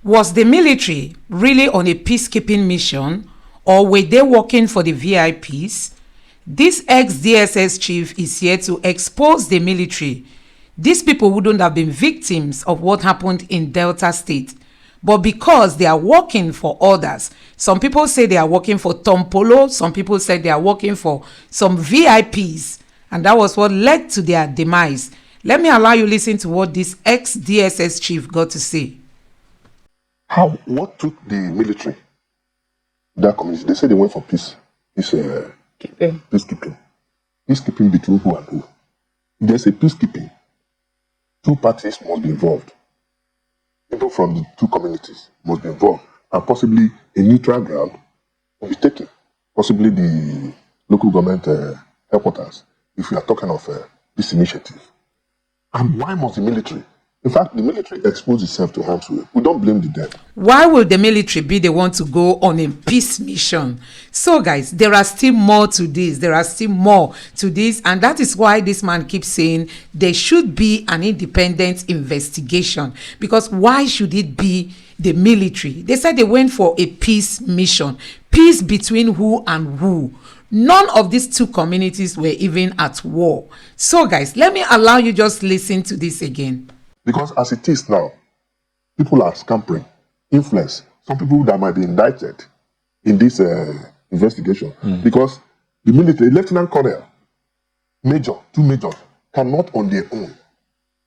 Was the military really on a peacekeeping mission, or were they working for the VIPs? This ex-DSS chief is here to expose the military. These people wouldn't have been victims of what happened in Delta State, but because they are working for others. Some people say they are working for Tom Polo, some people said they are working for some VIPs, and that was what led to their demise. Let me allow you listen to what this ex-DSS chief got to say. What took the military, that community? They said they went for peacekeeping between who and who? If there's a peacekeeping, two parties must be involved. People from the two communities must be involved, and possibly a neutral ground will be taken. Possibly the local government headquarters, if we are talking of this initiative. And why must the military? In fact, the military exposed itself to harm's way. We don't blame the dead. Why will the military be the one to go on a peace mission? So, guys, there are still more to this. And that is why this man keeps saying there should be an independent investigation. Because why should it be the military? They said they went for a peace mission. Peace between who and who? None of these two communities were even at war. So, guys, let me allow you just listen to this again. Because as it is now, people are scampering, influence. Some people that might be indicted in this investigation. Because the military, lieutenant colonel, major, two majors, cannot on their own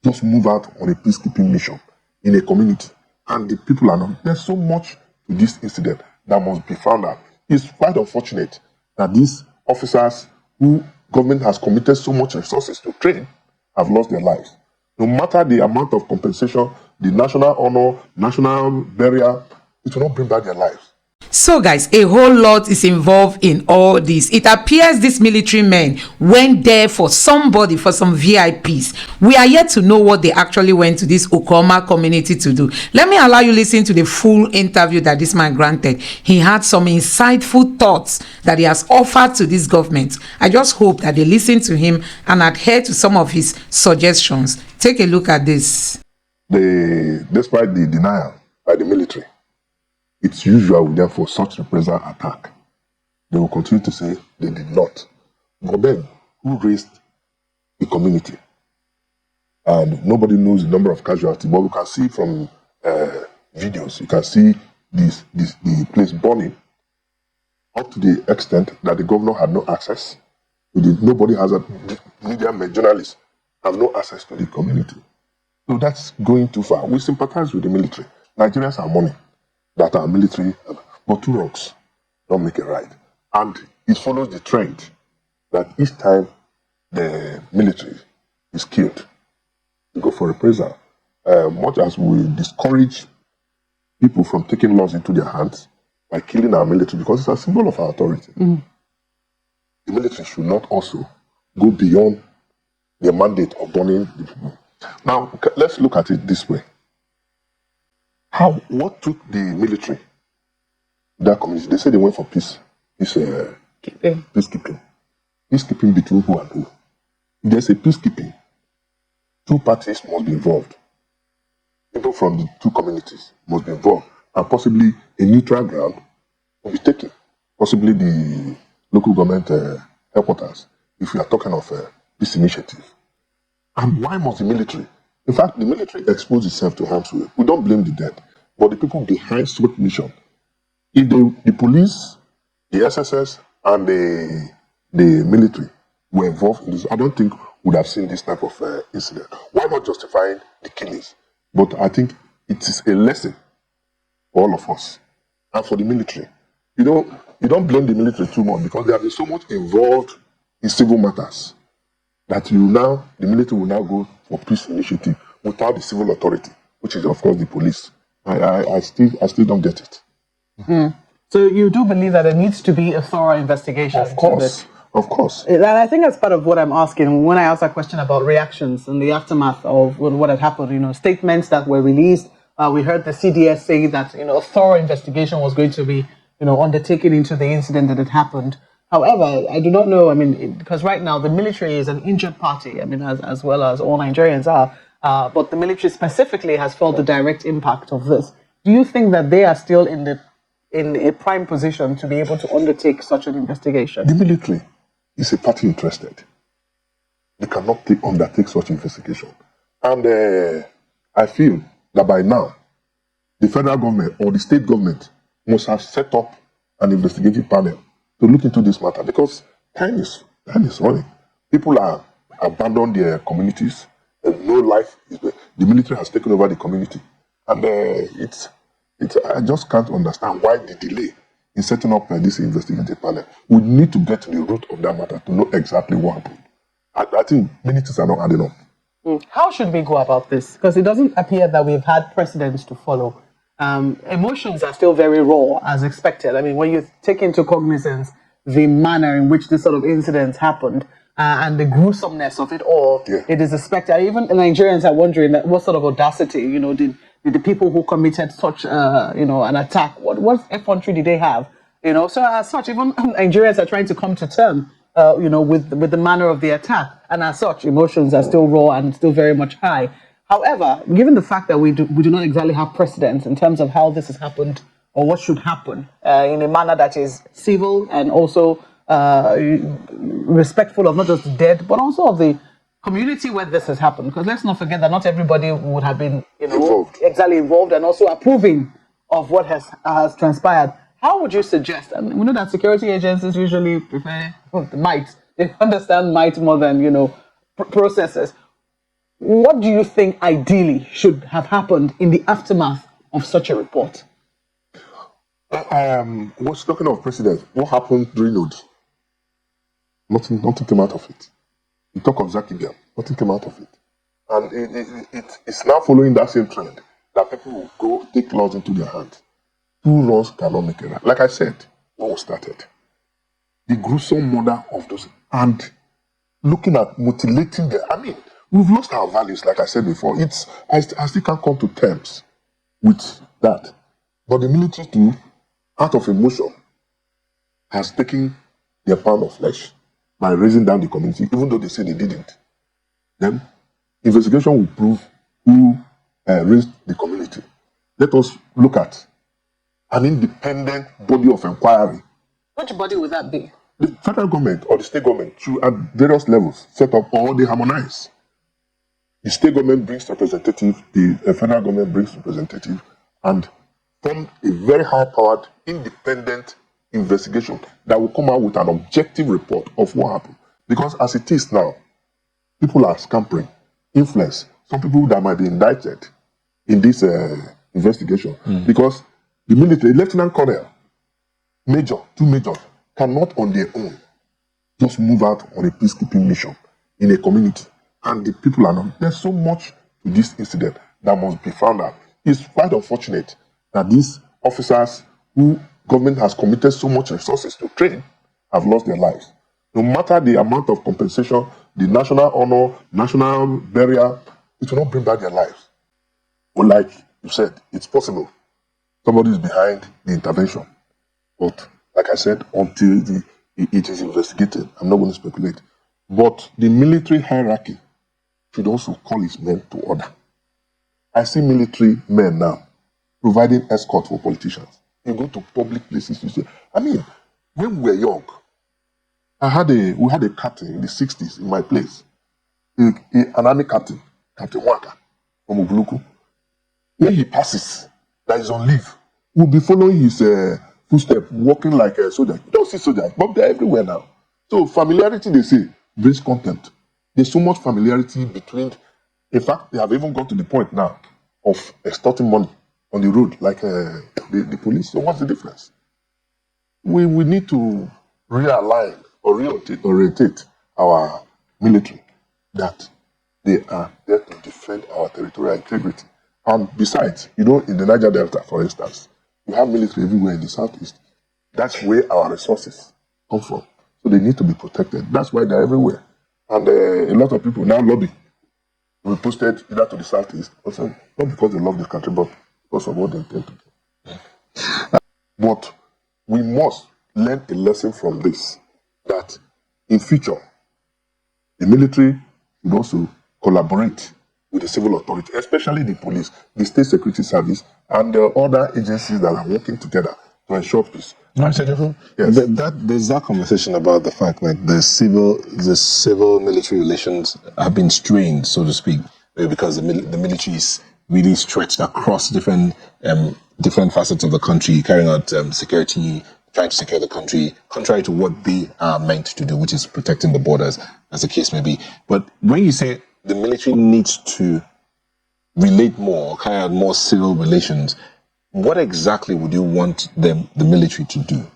just move out on a peacekeeping mission in a community. And the people are not. There's so much to this incident that must be found out. It's quite unfortunate that these officers who government has committed so much resources to train have lost their lives. No matter the amount of compensation, the national honor, national burial, it will not bring back their lives. So, guys, a whole lot is involved in all this. It appears these military men went there for somebody, for some VIPs. We are yet to know what they actually went to this Okoma community to do. Let me allow you listen to the full interview that this man granted. He had some insightful thoughts that he has offered to this government. I just hope that they listen to him and adhere to some of his suggestions. Take a look at this. Despite the denial by the military, it's usual with them for such reprisal attack. They will continue to say they did not. But then, who raised the community? And nobody knows the number of casualties. But we can see from videos, you can see the place burning up to the extent that the governor had no access. Nobody has media journalists have no access to the community. So that's going too far. We sympathize with the military. Nigerians are money that are military, but two wrongs don't make it right. And it follows the trend that each time the military is killed, we go for reprisal. Much as we discourage people from taking laws into their hands by killing our military, because it's a symbol of our authority. The military should not also go beyond the mandate of burning the people. Now, let's look at it this way. What took the military, that community? They said they went for peacekeeping. Peacekeeping between who and who? If there's a peacekeeping, two parties must be involved. People from the two communities must be involved, and possibly a neutral ground will be taken. Possibly the local government headquarters, if we are talking of this initiative. And why must the military? In fact, the military exposed itself to harm's way. We don't blame the dead, but the people behind such mission. If the police, the SSS, and the military were involved in this, I don't think we would have seen this type of incident. Why not justifying the killings? But I think it is a lesson for all of us and for the military. You don't blame the military too much, because they have been so much involved in civil matters that the military will now go for peace initiative without the civil authority, which is of course the police. I still don't get it. So you do believe that there needs to be a thorough investigation? Of course. And I think that's part of what I'm asking when I asked that question about reactions in the aftermath of what had happened. Statements that were released. We heard the CDS say that a thorough investigation was going to be undertaken into the incident that had happened. However, I do not know, because right now the military is an injured party, as well as all Nigerians are, but the military specifically has felt the direct impact of this. do you think that they are still in a prime position to be able to undertake such an investigation? The military is a party interested. They cannot undertake such investigation. And I feel that by now, the federal government or the state government must have set up an investigative panel to look into this matter, because time is running. People are abandoned their communities, and no life is there. The military has taken over the community, and it's I just can't understand why the delay in setting up this investigative panel. We need to get to the root of that matter to know exactly what happened. I think many things are not adding up. How should we go about this? Because it doesn't appear that we've had precedents to follow. Emotions are still very raw, as expected. I mean, when you take into cognizance the manner in which this sort of incident happened and the gruesomeness of it all, it is expected. Even Nigerians are wondering that what sort of audacity, did the people who committed such, an attack, what effrontery did they have? So as such, even Nigerians are trying to come to terms, with the manner of the attack, and as such, emotions are still raw and still very much high. However, given the fact that we do not exactly have precedents in terms of how this has happened or what should happen in a manner that is civil and also respectful of not just the dead, but also of the community where this has happened. Because let's not forget that not everybody would have been involved and also approving of what has transpired. How would you suggest, and we know that security agencies usually prefer might, they understand might more than, processes. What do you think ideally should have happened in the aftermath of such a report? What's talking of precedent? What happened during Node? Nothing came out of it. You talk of Zakibia, nothing came out of it. And it's now following that same trend that people will go take laws into their hands. Two laws cannot make it right. Like I said, when we started, the gruesome murder of those, and looking at mutilating them. I mean, we've lost our values, like I said before. I still can't come to terms with that. But the military too, out of emotion, has taken their pound of flesh by raising down the community, even though they say they didn't. Then, investigation will prove who raised the community. Let us look at an independent body of inquiry. Which body would that be? The federal government or the state government should, at various levels, set up or they harmonize. The state government brings representative, the federal government brings representative, and form a very high-powered, independent investigation that will come out with an objective report of what happened. Because as it is now, people are scampering, influence. Some people that might be indicted in this investigation because the military, lieutenant colonel, major, two majors, cannot on their own just move out on a peacekeeping mission in a community. And the people are not. There's so much to this incident that must be found out. It's quite unfortunate that these officers who government has committed so much resources to train have lost their lives. No matter the amount of compensation, the national honor, national burial, it will not bring back their lives. But like you said, it's possible. Somebody is behind the intervention. But like I said, until it is investigated, I'm not going to speculate. But the military hierarchy should also call its men to order. I see military men now providing escort for politicians. You go to public places, you say, I mean, when we were young, we had a captain in the 60s in my place, an army captain, Captain Waka from Ubuluku. When he passes, that is on leave, we'll be following his footsteps, walking like a soldier. You don't see soldiers, but they're everywhere now. So familiarity, they say, brings contempt. There's so much familiarity between, in fact, they have even got to the point now of extorting money on the road, like the police. So what's the difference? We need to realign or reorientate our military that they are there to defend our territorial integrity. And besides, in the Niger Delta, for instance, we have military everywhere in the southeast. That's where our resources come from. So they need to be protected. That's why they're everywhere. And a lot of people now lobby. We posted either to the southeast, also not because they love this country, but because of what they intend to do. But we must learn a lesson from this, that in future, the military should also collaborate with the civil authority, especially the police, the state security service, and the other agencies that are working together to ensure peace. Yes. There's that conversation about the fact that the civil military relations have been strained, so to speak, because the military is really stretched across different facets of the country, carrying out security, trying to secure the country, contrary to what they are meant to do, which is protecting the borders, as the case may be. But when you say the military needs to relate more, carry out more civil relations, what exactly would you want the military to do?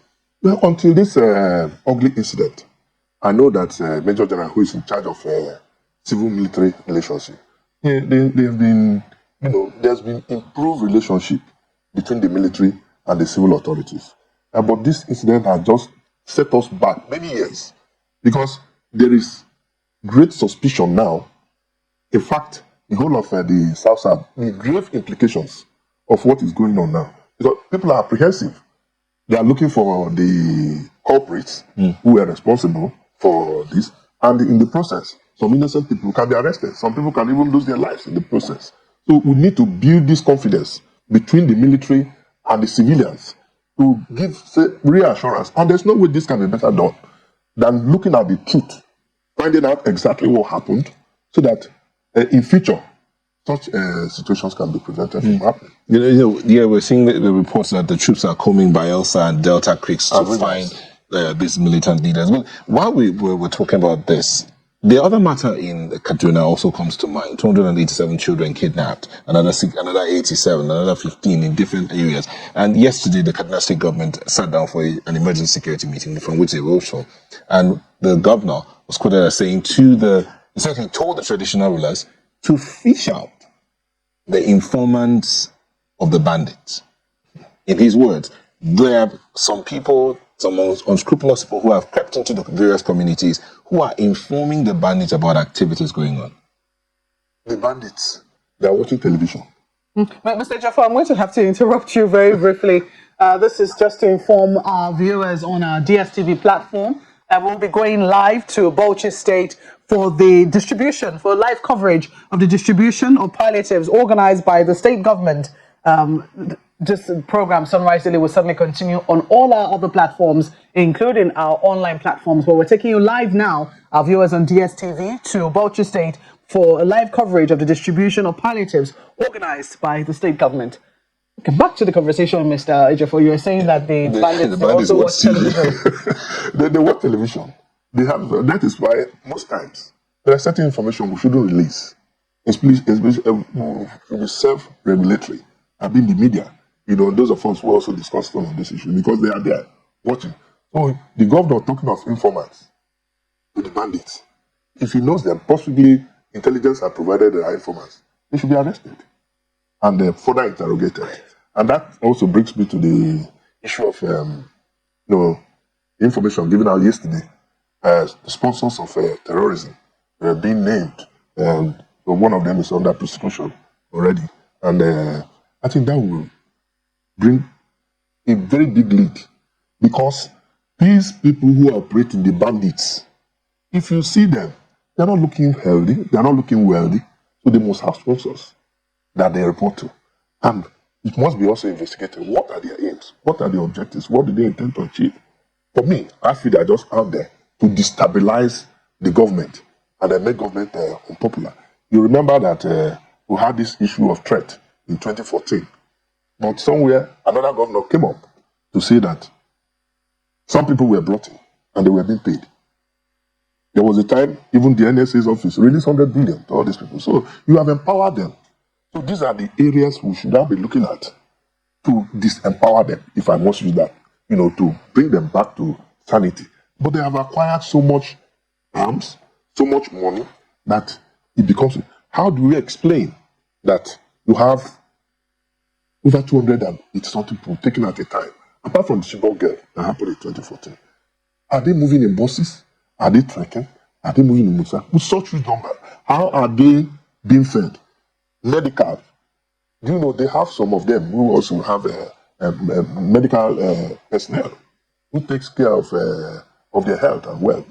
Well, until this ugly incident, I know that Major General, who is in charge of civil-military relationship, they've been, there's been improved relationship between the military and the civil authorities. But this incident has just set us back many years because there is great suspicion now. In fact, the whole of the South with grave implications of what is going on now. Because people are apprehensive. They are looking for the culprits who were responsible for this. And in the process, some innocent people can be arrested. Some people can even lose their lives in the process. So we need to build this confidence between the military and the civilians to give reassurance. And there's no way this can be better done than looking at the truth, finding out exactly what happened, so that in future, such situations can be prevented from happening. We're seeing the reports that the troops are combing Bayelsa and Delta creeks to find these militant leaders. But while we're talking about this, the other matter in Kaduna also comes to mind. 287 children kidnapped, another 87, another 15 in different areas. And yesterday, the Kaduna State government sat down for an emergency security meeting from which they wrote from. And the governor was quoted as saying he told the traditional rulers to fish out the informants of the bandits. In his words, there are some people, some unscrupulous people who have crept into the various communities who are informing the bandits about activities going on. The bandits, they are watching television. Mr. Jaffa, I'm going to have to interrupt you very briefly. This is just to inform our viewers on our DStv platform that we'll be going live to Bauchi State for the distribution, for live coverage of the distribution of palliatives organized by the state government. This program, Sunrise Daily, will certainly continue on all our other platforms, including our online platforms. But we're taking you live now, our viewers on DStv, to Bauchi State for a live coverage of the distribution of palliatives organized by the state government. Okay, back to the conversation, Mr. Ejiofor. You were saying that the bandits also watch television. They watch television. That is why most times there are certain information we shouldn't release. Especially should be self-regulatory. I mean the media. Those of us who also discuss some of this issue because they are there watching. So the governor talking of informants to the bandits. If he knows them, possibly intelligence have provided the informants, they should be arrested and further interrogated. And that also brings me to the issue of information given out yesterday. The sponsors of terrorism being named. One of them is under prosecution already. And I think that will bring a very big lead because these people who operate in the bandits, if you see them, they're not looking healthy, they're not looking wealthy, so they must have sponsors that they report to. And it must be also investigated. What are their aims? What are their objectives? What do they intend to achieve? For me, I feel they're just out there to destabilize the government and then make government unpopular. You remember that we had this issue of threat in 2014. But somewhere, another governor came up to say that some people were brought in and they were being paid. There was a time, even the NSA's office released 100 billion to all these people. So you have empowered them. So these are the areas we should now be looking at to disempower them, if I must use that, to bring them back to sanity. But they have acquired so much arms, so much money, that it becomes... How do we explain that you have over 280 something people taken at a time, apart from the Chibok girl that happened in 2014? Are they moving in buses? Are they trekking? Are they moving in motorcycles? With such huge number, how are they being fed? Medical. Do you know they have some of them who also have medical personnel who takes care of their health and wealth.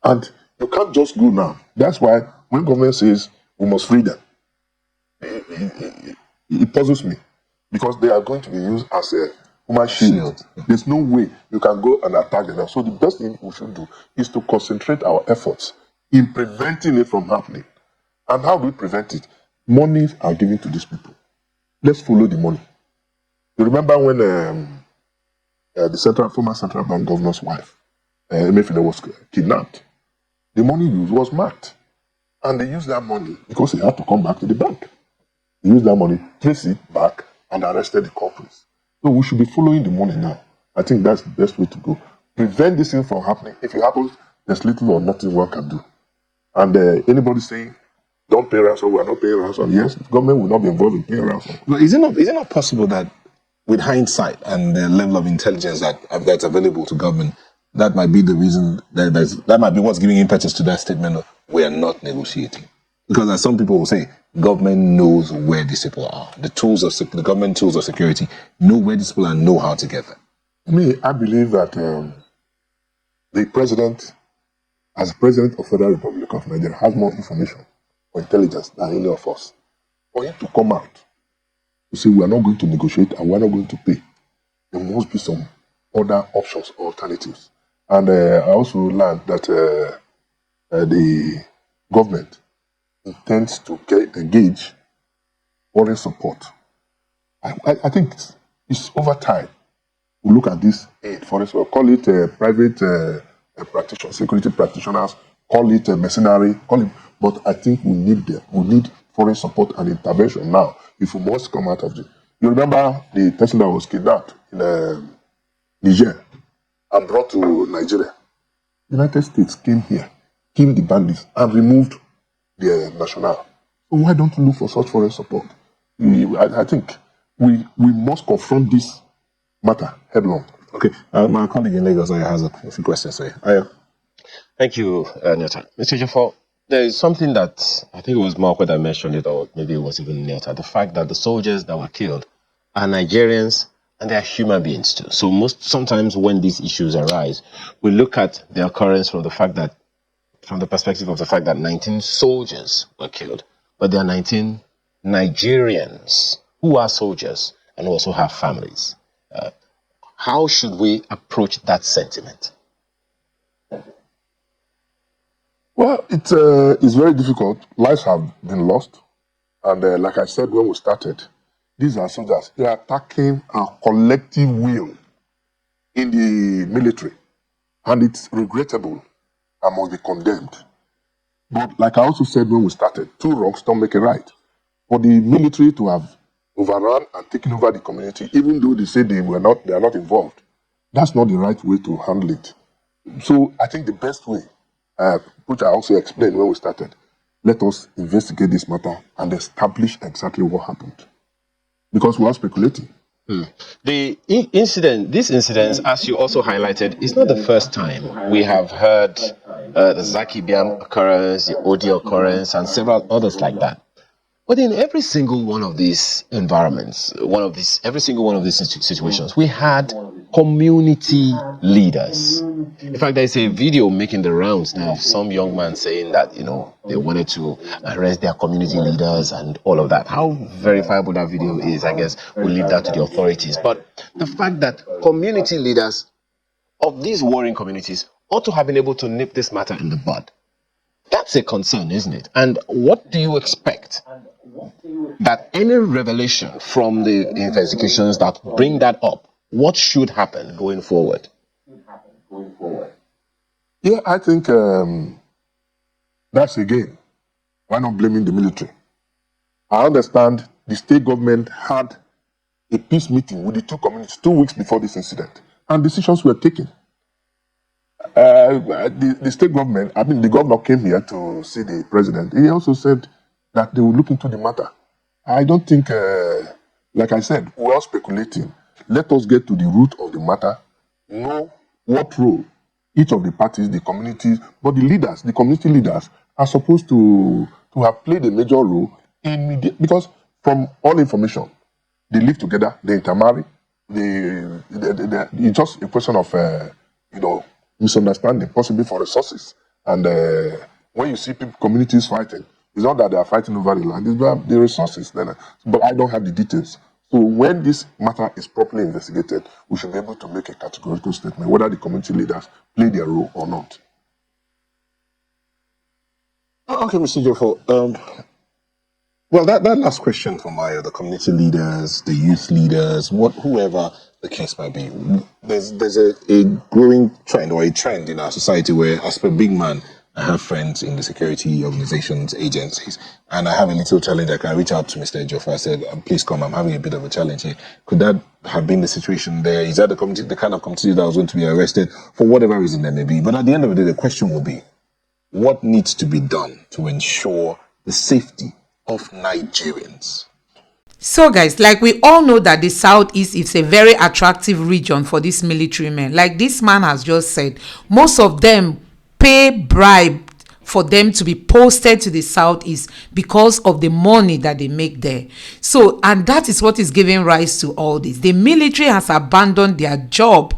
And you can't just go now. That's why when government says we must free them, it puzzles me because they are going to be used as a human shield. There's no way you can go and attack them. So the best thing we should do is to concentrate our efforts in preventing it from happening. And how do we prevent it? Monies are given to these people. Let's follow the money. You remember when the former central bank governor's wife, Emefiele, was kidnapped? The money used was marked. And they used that money because he had to come back to the bank. They used that money, trace it back, and arrested the culprits. So we should be following the money now. I think that's the best way to go. Prevent this thing from happening. If it happens, there's little or nothing one can do. And anybody saying, don't pay ransom, we are not paying ransom. Yes, the government will not be involved in paying ransom. But is it not possible that with hindsight and the level of intelligence that's available to government, that might be the reason, that might be what's giving impetus to that statement of, we are not negotiating? Because as some people will say, government knows where these people are. The government tools of security know where these people are and know how to get them. I believe that the president, as president of Federal Republic of Nigeria, has more information or intelligence than any of us. For him to come out to say we are not going to negotiate and we are not going to pay, there must be some other options or alternatives. And I also learned that the government intends to engage foreign support. I think it's over time. We look at this aid, for instance, call it private practitioners, security practitioners, call it mercenary, but I think we need foreign support and intervention now if we must come out of it. You remember the person that was kidnapped in Niger and brought to Nigeria? The United States came here, killed the bandits, and removed the national. So why don't we look for such foreign support? I think we must confront this matter headlong. Okay, my colleague in Lagos has a few questions for you. Thank you, Nyota. Mr. Jaffor, there is something that I think it was Marco that mentioned it, or maybe it was even Nyota, the fact that the soldiers that were killed are Nigerians and they are human beings too. So sometimes when these issues arise, we look at the occurrence from the perspective of the fact that 19 soldiers were killed, but there are 19 Nigerians who are soldiers and also have families. How should we approach that sentiment? Well, it's very difficult. Lives have been lost. And like I said when we started, these are soldiers. They are attacking our collective will in the military. And it's regrettable and must be condemned. But like I also said when we started, two wrongs don't make a right. For the military to have overrun and taken over the community, even though they say they are not involved, that's not the right way to handle it. So I think the best way, which I also explained when we started, let us investigate this matter and establish exactly what happened. Because we are speculating. These incidents, as you also highlighted, is not the first time. We have heard the Zaki Biam occurrence, the Odi occurrence, and several others like that. But in every single one of these environments, every single one of these situations, we had community leaders. In fact, there's a video making the rounds now of some young man saying that, they wanted to arrest their community leaders and all of that. How verifiable that video is, I guess we'll leave that to the authorities. But the fact that community leaders of these warring communities ought to have been able to nip this matter in the bud, that's a concern, isn't it? And what do you expect that any revelation from the investigations that bring that up, what should happen going forward? Yeah, I think that's again, why not blaming the military? I understand the state government had a peace meeting with the two communities 2 weeks before this incident, and decisions were taken. The state government, the governor came here to see the president. He also said that they will look into the matter. I don't think, like I said, we are speculating. Let us get to the root of the matter, know what role each of the parties, the communities, but the community leaders are supposed to have played a major role because from all information, they live together, they intermarry, it's just a question of, misunderstanding, possibly for resources. And when you see communities fighting, It's not that they are fighting over the land, they have the resources. But I don't have the details. So when this matter is properly investigated, we should be able to make a categorical statement whether the community leaders play their role or not. Okay, Mr. Jeffo. Well, that last question from the community leaders, the youth leaders, whoever the case might be, there's a growing trend or a trend in our society where, as per big man, I have friends in the security organizations, agencies, and I have a little challenge. I can reach out to Mr. Jeffo. I said, please come, I'm having a bit of a challenge here. Could that have been the situation there? Is that the kind of community that was going to be arrested for whatever reason there may be? But at the end of the day, the question will be, what needs to be done to ensure the safety of Nigerians? So guys, like we all know that the Southeast is a very attractive region for these military men. Like this man has just said, most of them pay bribe for them to be posted to the Southeast because of the money that they make there. So, and that is what is giving rise to all this. The military has abandoned their job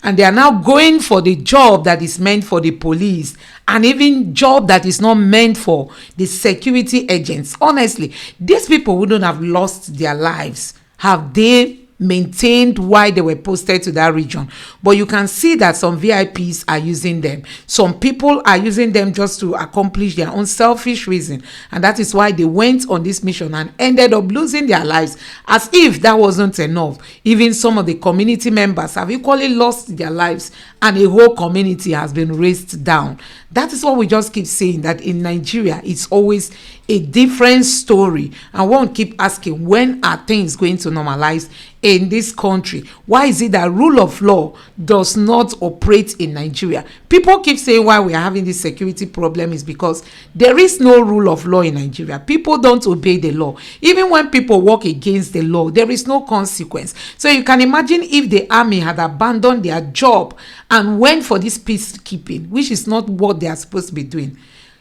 and they are now going for the job that is meant for the police and even job that is not meant for the security agents. Honestly, these people wouldn't have lost their lives have they maintained why they were posted to that region. But you can see that some VIPs are using them. Some people are using them just to accomplish their own selfish reason. And that is why they went on this mission and ended up losing their lives. As if that wasn't enough, even some of the community members have equally lost their lives and a whole community has been razed down. That is what we just keep saying, that in Nigeria, it's always a different story. And one keep asking, when are things going to normalize in this country? Why is it that rule of law does not operate in Nigeria? People keep saying why we are having this security problem is because there is no rule of law in Nigeria. People don't obey the law. Even when people work against the law, there is no consequence. So you can imagine if the army had abandoned their job and went for this peacekeeping, which is not what they are supposed to be doing.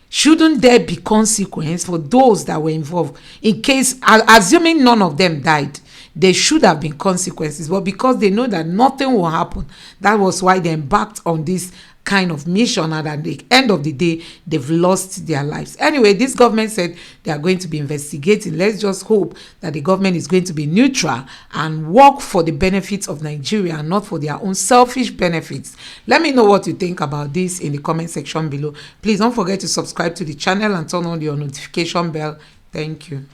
Shouldn't there be consequence for those that were involved? In case, assuming none of them died, there should have been consequences. But because they know that nothing will happen, that was why they embarked on this kind of mission, and at the end of the day, they've lost their lives. Anyway, this government said they are going to be investigating. Let's just hope that the government is going to be neutral and work for the benefits of Nigeria and not for their own selfish benefits. Let me know what you think about this in the comment section below. Please don't forget to subscribe to the channel and turn on your notification bell. Thank you.